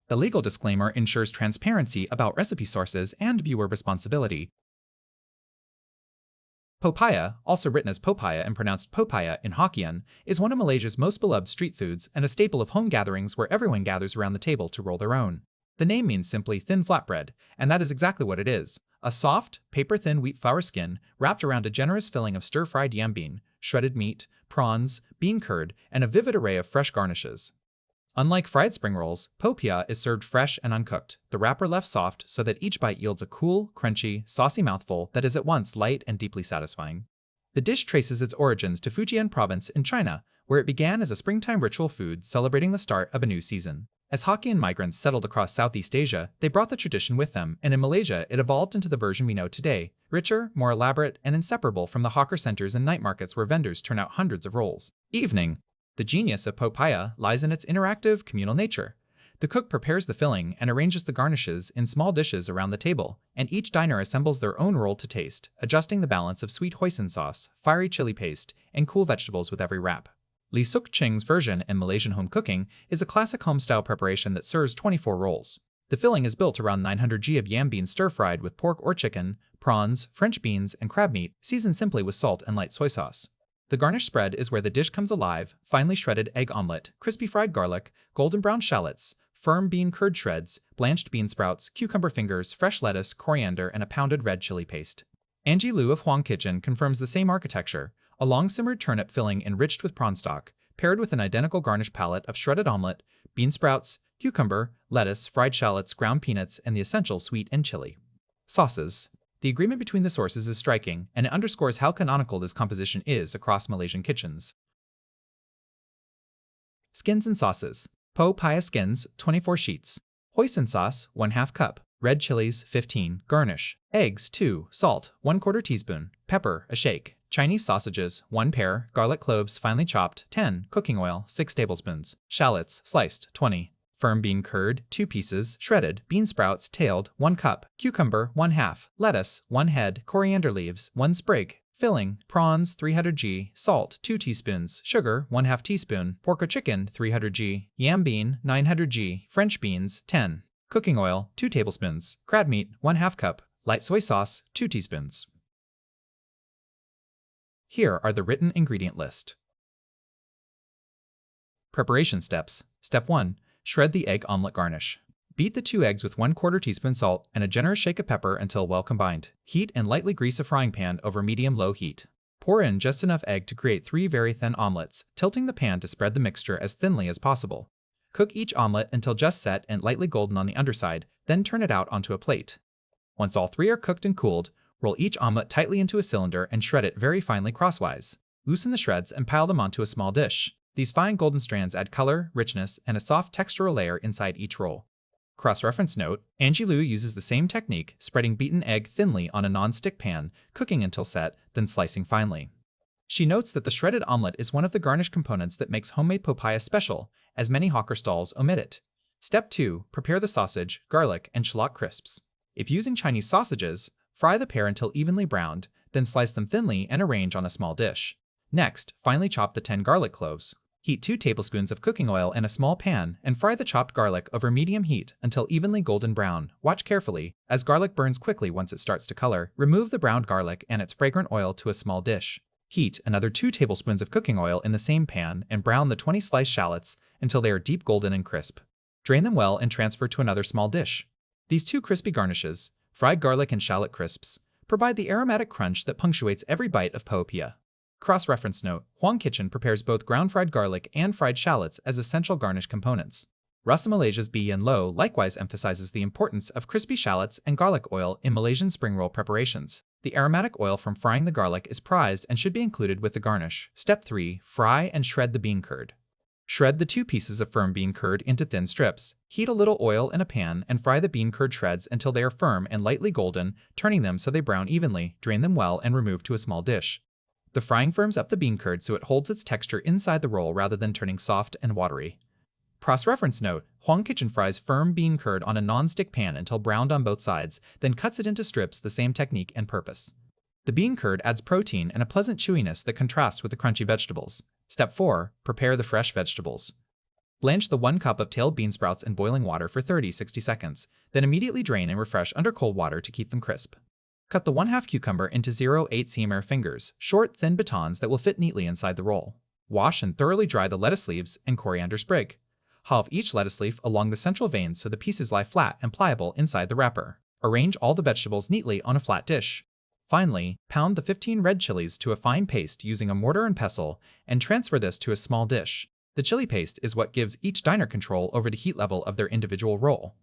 The legal disclaimer ensures transparency about recipe sources and viewer responsibility. Poh Piah, also written as popiah and pronounced popiah in Hokkien, is one of Malaysia's most beloved street foods and a staple of home gatherings where everyone gathers around the table to roll their own. The name means simply thin flatbread, and that is exactly what it is. A soft, paper-thin wheat flour skin wrapped around a generous filling of stir-fried yam bean, shredded meat, prawns, bean curd, and a vivid array of fresh garnishes. Unlike fried spring rolls, Poh Piah is served fresh and uncooked, the wrapper left soft so that each bite yields a cool, crunchy, saucy mouthful that is at once light and deeply satisfying. The dish traces its origins to Fujian province in China, where it began as a springtime ritual food celebrating the start of a new season. As Hokkien migrants settled across Southeast Asia, they brought the tradition with them, and in Malaysia it evolved into the version we know today, richer, more elaborate, and inseparable from the hawker centers and night markets where vendors turn out hundreds of rolls. Evening. The genius of Poh Piah lies in its interactive, communal nature. The cook prepares the filling and arranges the garnishes in small dishes around the table, and each diner assembles their own roll to taste, adjusting the balance of sweet hoisin sauce, fiery chili paste, and cool vegetables with every wrap. Lee Suk Ching's version in Malaysian home cooking is a classic home-style preparation that serves 24 rolls. The filling is built around 900 g of yam beans stir-fried with pork or chicken, prawns, French beans, and crab meat, seasoned simply with salt and light soy sauce. The garnish spread is where the dish comes alive: finely shredded egg omelette, crispy fried garlic, golden brown shallots, firm bean curd shreds, blanched bean sprouts, cucumber fingers, fresh lettuce, coriander, and a pounded red chili paste. Angie Liu of Huang Kitchen confirms the same architecture: a long-simmered turnip filling enriched with prawn stock, paired with an identical garnish palette of shredded omelette, bean sprouts, cucumber, lettuce, fried shallots, ground peanuts, and the essential sweet and chili. Sauces. The agreement between the sources is striking, and it underscores how canonical this composition is across Malaysian kitchens. Skins and sauces. Poh Piah skins, 24 sheets. Hoisin sauce, 1/2 cup. Red chilies, 15. Garnish. Eggs, 2. Salt, 1/4 teaspoon. Pepper, a shake. Chinese sausages, 1 pair. Garlic cloves, finely chopped, 10. Cooking oil, 6 tablespoons. Shallots, sliced, 20. Firm bean curd, 2 pieces, shredded, bean sprouts, tailed, 1 cup, cucumber, 1/2, lettuce, 1 head, coriander leaves, 1 sprig, filling, prawns, 300 g, salt, 2 teaspoons, sugar, 1/2 teaspoon, pork or chicken, 300 g, yam bean, 900 g, French beans, 10, cooking oil, 2 tablespoons, crab meat, 1/2 cup, light soy sauce, 2 teaspoons. Here are the written ingredient list. Preparation steps. Step 1. Shred the egg omelette garnish. Beat the 2 eggs with 1/4 teaspoon salt and a generous shake of pepper until well combined. Heat and lightly grease a frying pan over medium-low heat. Pour in just enough egg to create 3 very thin omelets, tilting the pan to spread the mixture as thinly as possible. Cook each omelet until just set and lightly golden on the underside, then turn it out onto a plate. Once all 3 are cooked and cooled, roll each omelet tightly into a cylinder and shred it very finely crosswise. Loosen the shreds and pile them onto a small dish. These fine golden strands add color, richness, and a soft textural layer inside each roll. Cross-reference note: Angie Liu uses the same technique, spreading beaten egg thinly on a non-stick pan, cooking until set, then slicing finely. She notes that the shredded omelet is one of the garnish components that makes homemade Poh Piah special, as many hawker stalls omit it. Step 2. Prepare the sausage, garlic, and shallot crisps. If using Chinese sausages, fry the pair until evenly browned, then slice them thinly and arrange on a small dish. Next, finely chop the 10 garlic cloves. Heat 2 tablespoons of cooking oil in a small pan and fry the chopped garlic over medium heat until evenly golden brown. Watch carefully, as garlic burns quickly once it starts to color. Remove the browned garlic and its fragrant oil to a small dish. Heat another 2 tablespoons of cooking oil in the same pan and brown the 20 sliced shallots until they are deep golden and crisp. Drain them well and transfer to another small dish. These 2 crispy garnishes, fried garlic and shallot crisps, provide the aromatic crunch that punctuates every bite of Poh Piah. Cross-reference note: Huang Kitchen prepares both ground fried garlic and fried shallots as essential garnish components. Ras Malaysia's B and Lo likewise emphasizes the importance of crispy shallots and garlic oil in Malaysian spring roll preparations. The aromatic oil from frying the garlic is prized and should be included with the garnish. Step 3. Fry and shred the bean curd. Shred the 2 pieces of firm bean curd into thin strips. Heat a little oil in a pan and fry the bean curd shreds until they are firm and lightly golden, turning them so they brown evenly. Drain them well and remove to a small dish. The frying firms up the bean curd so it holds its texture inside the roll rather than turning soft and watery. Cross-reference note: Huang Kitchen fries firm bean curd on a non-stick pan until browned on both sides, then cuts it into strips, the same technique and purpose. The bean curd adds protein and a pleasant chewiness that contrasts with the crunchy vegetables. Step 4. Prepare the fresh vegetables. Blanch the 1 cup of tailed bean sprouts in boiling water for 30–60 seconds, then immediately drain and refresh under cold water to keep them crisp. Cut the 1/2 cucumber into 0.8 cm fingers, short, thin batons that will fit neatly inside the roll. Wash and thoroughly dry the lettuce leaves and coriander sprig. Halve each lettuce leaf along the central veins so the pieces lie flat and pliable inside the wrapper. Arrange all the vegetables neatly on a flat dish. Finally, pound the 15 red chilies to a fine paste using a mortar and pestle and transfer this to a small dish. The chili paste is what gives each diner control over the heat level of their individual roll.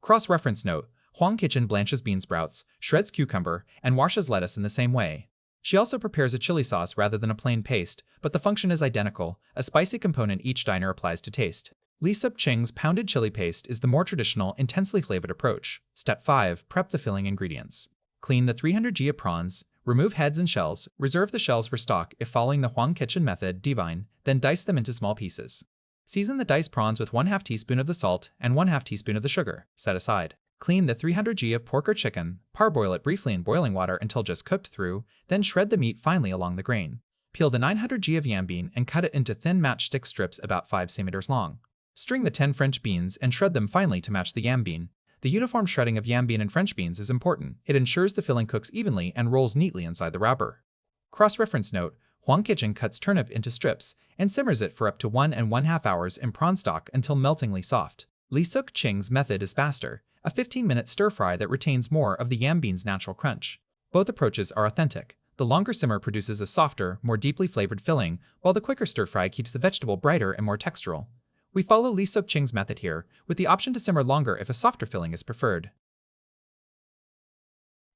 Cross-reference note: Huang Kitchen blanches bean sprouts, shreds cucumber, and washes lettuce in the same way. She also prepares a chili sauce rather than a plain paste, but the function is identical, a spicy component each diner applies to taste. Li Sup Ching's pounded chili paste is the more traditional, intensely flavored approach. Step 5. Prep the filling ingredients. Clean the 300 g of prawns, remove heads and shells, reserve the shells for stock if following the Huang Kitchen method, divine, then dice them into small pieces. Season the diced prawns with 1/2 teaspoon of the salt and 1/2 teaspoon of the sugar, set aside. Clean the 300 g of pork or chicken, parboil it briefly in boiling water until just cooked through, then shred the meat finely along the grain. Peel the 900 g of yam bean and cut it into thin matchstick strips about 5 cm long. String the 10 French beans and shred them finely to match the yam bean. The uniform shredding of yam bean and French beans is important. It ensures the filling cooks evenly and rolls neatly inside the wrapper. Cross-reference note: Huang Kitchen cuts turnip into strips and simmers it for up to 1½ hours in prawn stock until meltingly soft. Li Sup Ching's method is faster, a 15-minute stir-fry that retains more of the yam bean's natural crunch. Both approaches are authentic. The longer simmer produces a softer, more deeply flavored filling, while the quicker stir-fry keeps the vegetable brighter and more textural. We follow Li Sup Ching's method here, with the option to simmer longer if a softer filling is preferred.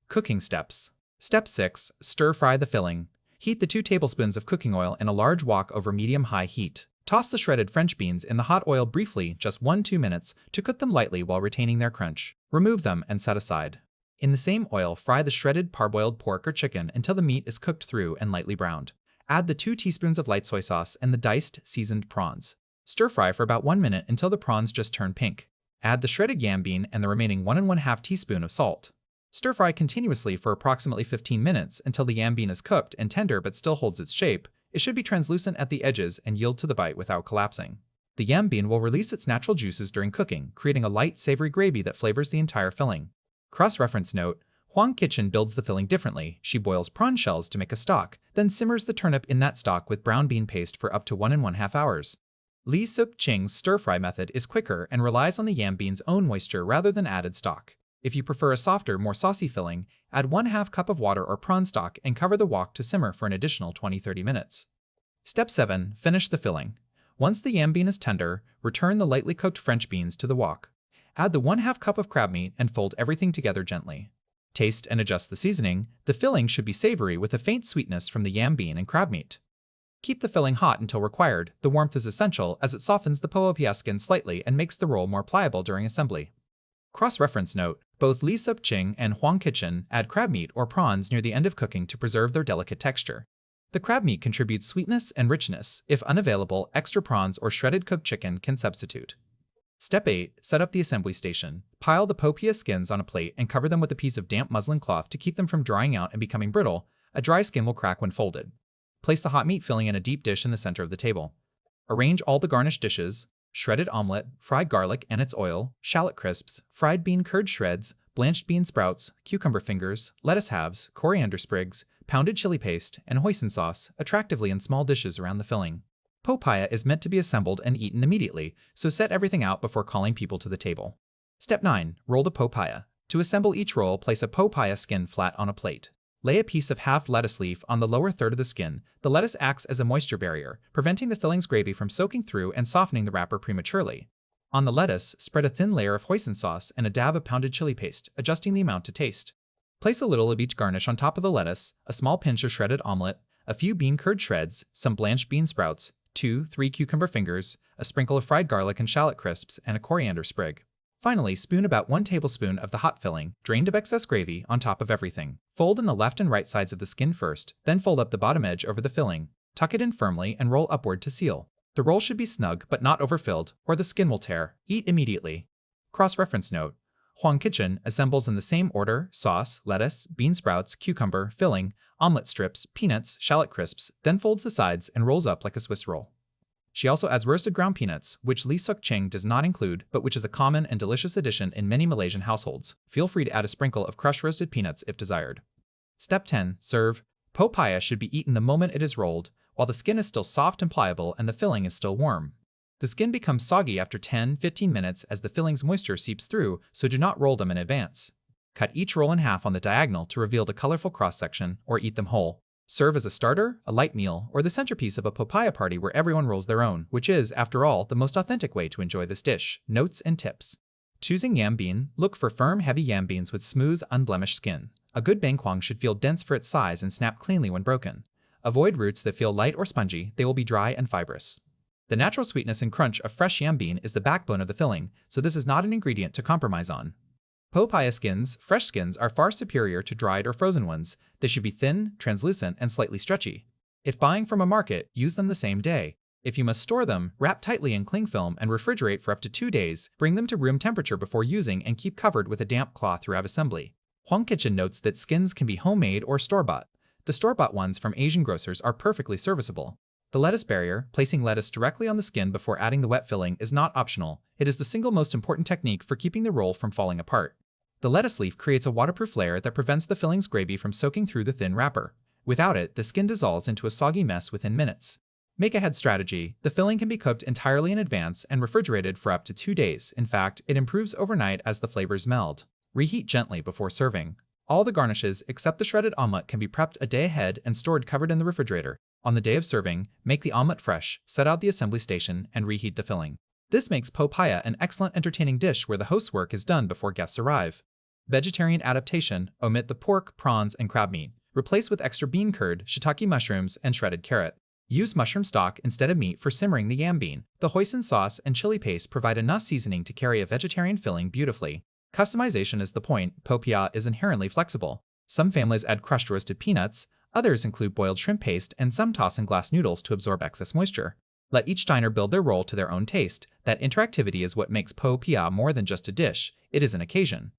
Cooking steps. Step 6. Stir-fry the filling. Heat the 2 tablespoons of cooking oil in a large wok over medium-high heat. Toss the shredded French beans in the hot oil briefly, just 1–2 minutes, to cook them lightly while retaining their crunch. Remove them and set aside. In the same oil, fry the shredded parboiled pork or chicken until the meat is cooked through and lightly browned. Add the 2 teaspoons of light soy sauce and the diced, seasoned prawns. Stir-fry for about 1 minute until the prawns just turn pink. Add the shredded yam bean and the remaining 1½ teaspoon of salt. Stir-fry continuously for approximately 15 minutes until the yam bean is cooked and tender but still holds its shape. It should be translucent at the edges and yield to the bite without collapsing. The yam bean will release its natural juices during cooking, creating a light, savory gravy that flavors the entire filling. Cross-reference note: Huang Kitchen builds the filling differently. She boils prawn shells to make a stock, then simmers the turnip in that stock with brown bean paste for up to 1½ hours. Li Sup Ching's stir-fry method is quicker and relies on the yam bean's own moisture rather than added stock. If you prefer a softer, more saucy filling, add 1/2 cup of water or prawn stock and cover the wok to simmer for an additional 20–30 minutes. Step 7. Finish the filling. Once the yam bean is tender, return the lightly cooked French beans to the wok. Add the 1/2 cup of crab meat and fold everything together gently. Taste and adjust the seasoning. The filling should be savory with a faint sweetness from the yam bean and crab meat. Keep the filling hot until required. The warmth is essential as it softens the Poh Piah skin slightly and makes the roll more pliable during assembly. Cross-reference note: both Li Sup Ching and Huang Kitchen add crab meat or prawns near the end of cooking to preserve their delicate texture. The crab meat contributes sweetness and richness. If unavailable, extra prawns or shredded cooked chicken can substitute. Step 8. Set up the assembly station. Pile the Poh Piah skins on a plate and cover them with a piece of damp muslin cloth to keep them from drying out and becoming brittle. A dry skin will crack when folded. Place the hot meat filling in a deep dish in the center of the table. Arrange all the garnish dishes: shredded omelet, fried garlic and its oil, shallot crisps, fried bean curd shreds, blanched bean sprouts, cucumber fingers, lettuce halves, coriander sprigs, pounded chili paste, and hoisin sauce, attractively in small dishes around the filling. Poh Piah is meant to be assembled and eaten immediately, so set everything out before calling people to the table. Step 9. Roll the Poh Piah. To assemble each roll, place a Poh Piah skin flat on a plate. Lay a piece of half lettuce leaf on the lower third of the skin. The lettuce acts as a moisture barrier, preventing the filling's gravy from soaking through and softening the wrapper prematurely. On the lettuce, spread a thin layer of hoisin sauce and a dab of pounded chili paste, adjusting the amount to taste. Place a little of each garnish on top of the lettuce, a small pinch of shredded omelet, a few bean curd shreds, some blanched bean sprouts, 2–3 cucumber fingers, a sprinkle of fried garlic and shallot crisps, and a coriander sprig. Finally, spoon about 1 tablespoon of the hot filling, drained of excess gravy, on top of everything. Fold in the left and right sides of the skin first, then fold up the bottom edge over the filling. Tuck it in firmly and roll upward to seal. The roll should be snug but not overfilled, or the skin will tear. Eat immediately. Cross-reference note: Huang Kitchen assembles in the same order: sauce, lettuce, bean sprouts, cucumber, filling, omelet strips, peanuts, shallot crisps, then folds the sides and rolls up like a Swiss roll. She also adds roasted ground peanuts, which Lee Suk Ching does not include, but which is a common and delicious addition in many Malaysian households. Feel free to add a sprinkle of crushed roasted peanuts if desired. Step 10. Serve. Poh Piah should be eaten the moment it is rolled, while the skin is still soft and pliable and the filling is still warm. The skin becomes soggy after 10-15 minutes as the filling's moisture seeps through, so do not roll them in advance. Cut each roll in half on the diagonal to reveal the colorful cross-section, or eat them whole. Serve as a starter, a light meal, or the centerpiece of a Poh Piah party where everyone rolls their own, which is, after all, the most authentic way to enjoy this dish. Notes and tips. Choosing yam bean, look for firm, heavy yam beans with smooth, unblemished skin. A good bangkuang should feel dense for its size and snap cleanly when broken. Avoid roots that feel light or spongy, they will be dry and fibrous. The natural sweetness and crunch of fresh yam bean is the backbone of the filling, so this is not an ingredient to compromise on. Poh Piah skins, fresh skins, are far superior to dried or frozen ones. They should be thin, translucent, and slightly stretchy. If buying from a market, use them the same day. If you must store them, wrap tightly in cling film and refrigerate for up to 2 days, bring them to room temperature before using and keep covered with a damp cloth throughout assembly. Huang Kitchen notes that skins can be homemade or store-bought. The store-bought ones from Asian grocers are perfectly serviceable. The lettuce barrier, placing lettuce directly on the skin before adding the wet filling, is not optional. It is the single most important technique for keeping the roll from falling apart. The lettuce leaf creates a waterproof layer that prevents the filling's gravy from soaking through the thin wrapper. Without it, the skin dissolves into a soggy mess within minutes. Make ahead strategy. The filling can be cooked entirely in advance and refrigerated for up to 2 days. In fact, it improves overnight as the flavors meld. Reheat gently before serving. All the garnishes, except the shredded omelet, can be prepped a day ahead and stored covered in the refrigerator. On the day of serving, make the omelet fresh, set out the assembly station, and reheat the filling. This makes Poh Piah an excellent entertaining dish where the host's work is done before guests arrive. Vegetarian adaptation, omit the pork, prawns, and crab meat. Replace with extra bean curd, shiitake mushrooms, and shredded carrot. Use mushroom stock instead of meat for simmering the yam bean. The hoisin sauce and chili paste provide enough seasoning to carry a vegetarian filling beautifully. Customization is the point. Poh Piah is inherently flexible. Some families add crushed roasted peanuts, others include boiled shrimp paste, and some toss in glass noodles to absorb excess moisture. Let each diner build their roll to their own taste. That interactivity is what makes Poh Piah more than just a dish, it is an occasion.